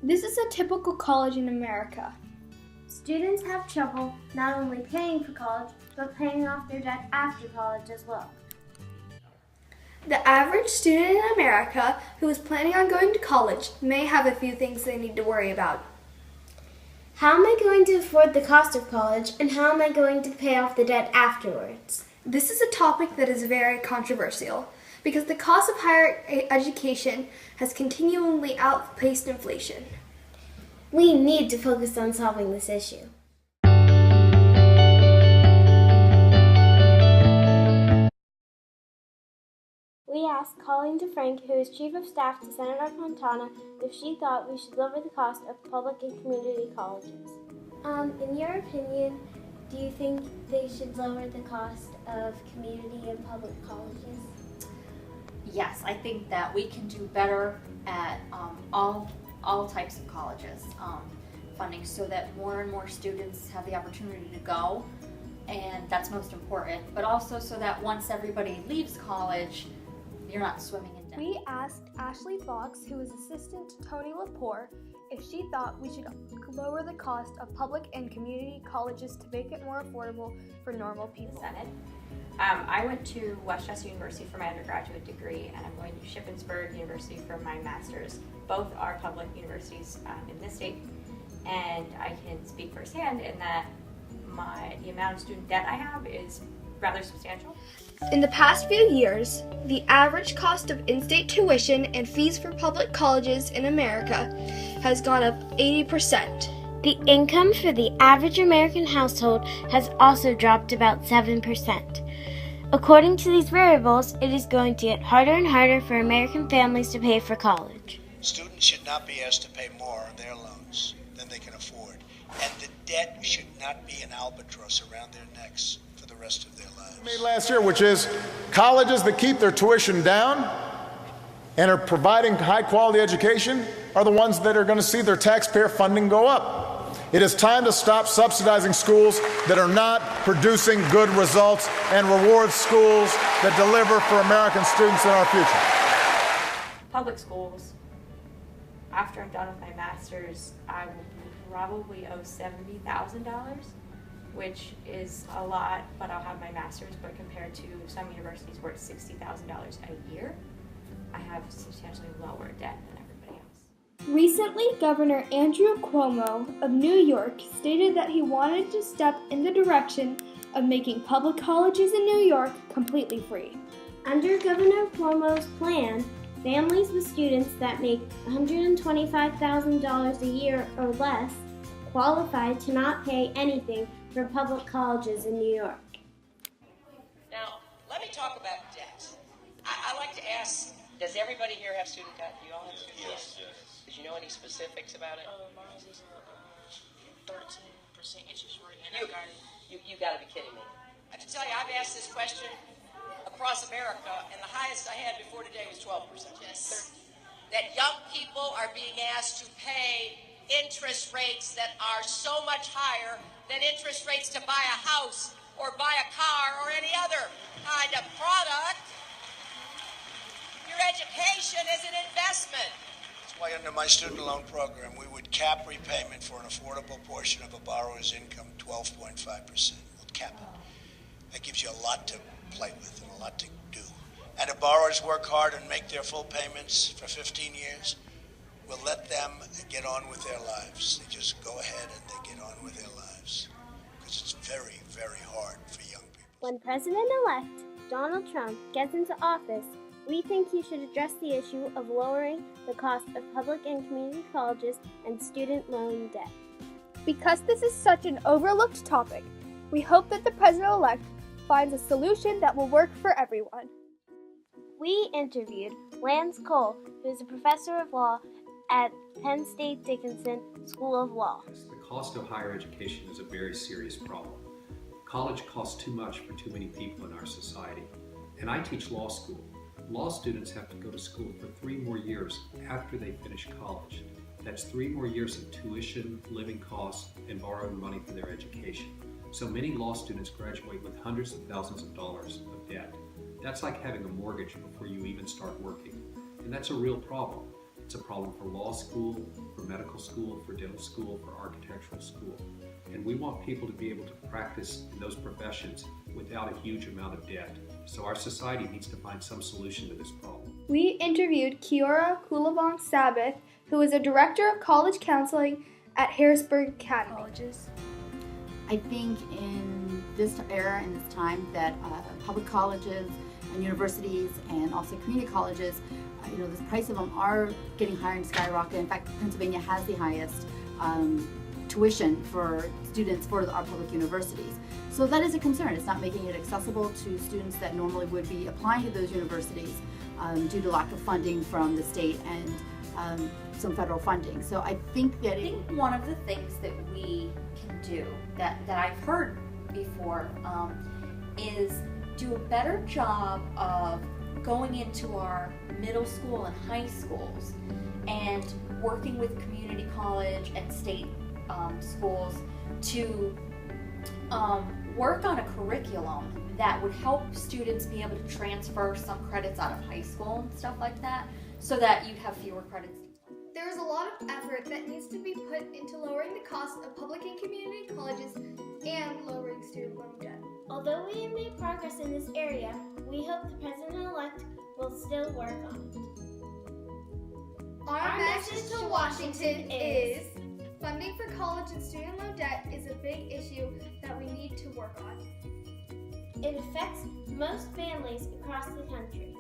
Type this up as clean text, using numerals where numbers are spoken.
This is a typical college in America. Students have trouble not only paying for college, but paying off their debt after college as well. The average student in America who is planning on going to college may have a few things they need to worry about. How am I going to afford the cost of college, and how am I going to pay off the debt afterwards? This is a topic that is very controversial because the cost of higher education has continually outpaced inflation. We need to focus on solving this issue. We asked Colleen DeFrank, who is Chief of Staff to Senator Fontana, if she thought we should lower the cost of public and community colleges. In your opinion, do you think they should lower the cost of community and public colleges? Yes, I think that we can do better at all types of colleges, funding, so that more and more students have the opportunity to go, and that's most important, but also so that once everybody leaves college, you're not swimming in debt. We asked Ashley Fox, who is assistant to Tony Lepore, if she thought we should lower the cost of public and community colleges to make it more affordable for normal people. Senate. I went to Westchester University for my undergraduate degree, and I'm going to Shippensburg University for my master's. Both are public universities in this state, and I can speak firsthand in that the amount of student debt I have is rather substantial. In the past few years, the average cost of in-state tuition and fees for public colleges in America has gone up 80%. The income for the average American household has also dropped about 7%. According to these variables, it is going to get harder and harder for American families to pay for college. Students should not be asked to pay more on their loans than they can afford, and the debt should not be an albatross around their necks for the rest of their lives. Made last year, which is colleges that keep their tuition down and are providing high quality education are the ones that are going to see their taxpayer funding go up. It is time to stop subsidizing schools that are not producing good results and reward schools that deliver for American students in our future. Public schools, after I'm done with my master's, I will probably owe $70,000, which is a lot, but I'll have my master's. But compared to some universities where it's $60,000 a year, I have substantially lower debt than everybody else. Recently, Governor Andrew Cuomo of New York stated that he wanted to step in the direction of making public colleges in New York completely free. Under Governor Cuomo's plan, families with students that make $125,000 a year or less qualify to not pay anything for public colleges in New York. Now, let me talk about debt. I like to ask, does everybody here have student debt? Do you all have student debt? Yes. Did you know any specifics about it? Mine is 13% interest rate, and You got to be kidding me. I have to tell you, I've asked this question across America, and the highest I had before today was 12%. Yes. That young people are being asked to pay interest rates that are so much higher than interest rates to buy a house or buy a car or any other kind of product. Your education is an investment. That's why under my student loan program, we would cap repayment for an affordable portion of a borrower's income, 12.5%. We'll cap it. That gives you a lot to play with and a lot to do. And if borrowers work hard and make their full payments for 15 years, we'll let them get on with their lives. They just go ahead and they get on with their lives. Because it's very, very hard for young people. When President-elect Donald Trump gets into office, we think he should address the issue of lowering the cost of public and community colleges and student loan debt. Because this is such an overlooked topic, we hope that the president-elect finds a solution that will work for everyone. We interviewed Lance Cole, who is a professor of law at Penn State Dickinson School of Law. The cost of higher education is a very serious problem. College costs too much for too many people in our society. And I teach law school. Law students have to go to school for 3 more years after they finish college. That's 3 more years of tuition, living costs, and borrowing money for their education. So many law students graduate with hundreds of thousands of dollars of debt. That's like having a mortgage before you even start working. And that's a real problem. It's a problem for law school, for medical school, for dental school, for architectural school. And we want people to be able to practice in those professions without a huge amount of debt. So our society needs to find some solution to this problem. We interviewed Kiora Kulavong-Sabbath, who is a director of college counseling at Harrisburg Academy. Colleges. I think in this era, in this time, that public colleges and universities and also community colleges, the price of them are getting higher and skyrocketing. In fact, Pennsylvania has the highest tuition for students for our public universities. So that is a concern. It's not making it accessible to students that normally would be applying to those universities due to lack of funding from the state and some federal funding. So I think that one of the things that we can do that I've heard before is do a better job of going into our middle school and high schools and working with community college and state schools to work on a curriculum that would help students be able to transfer some credits out of high school and stuff like that, so that you'd have fewer credits. There is a lot of effort that needs to be put into lowering the cost of public and community colleges and lowering student loan debt. Although we have made progress in this area, we hope the President-elect will still work on it. Our message to Washington is funding for college and student loan debt is a big issue that we need to work on. It affects most families across the country.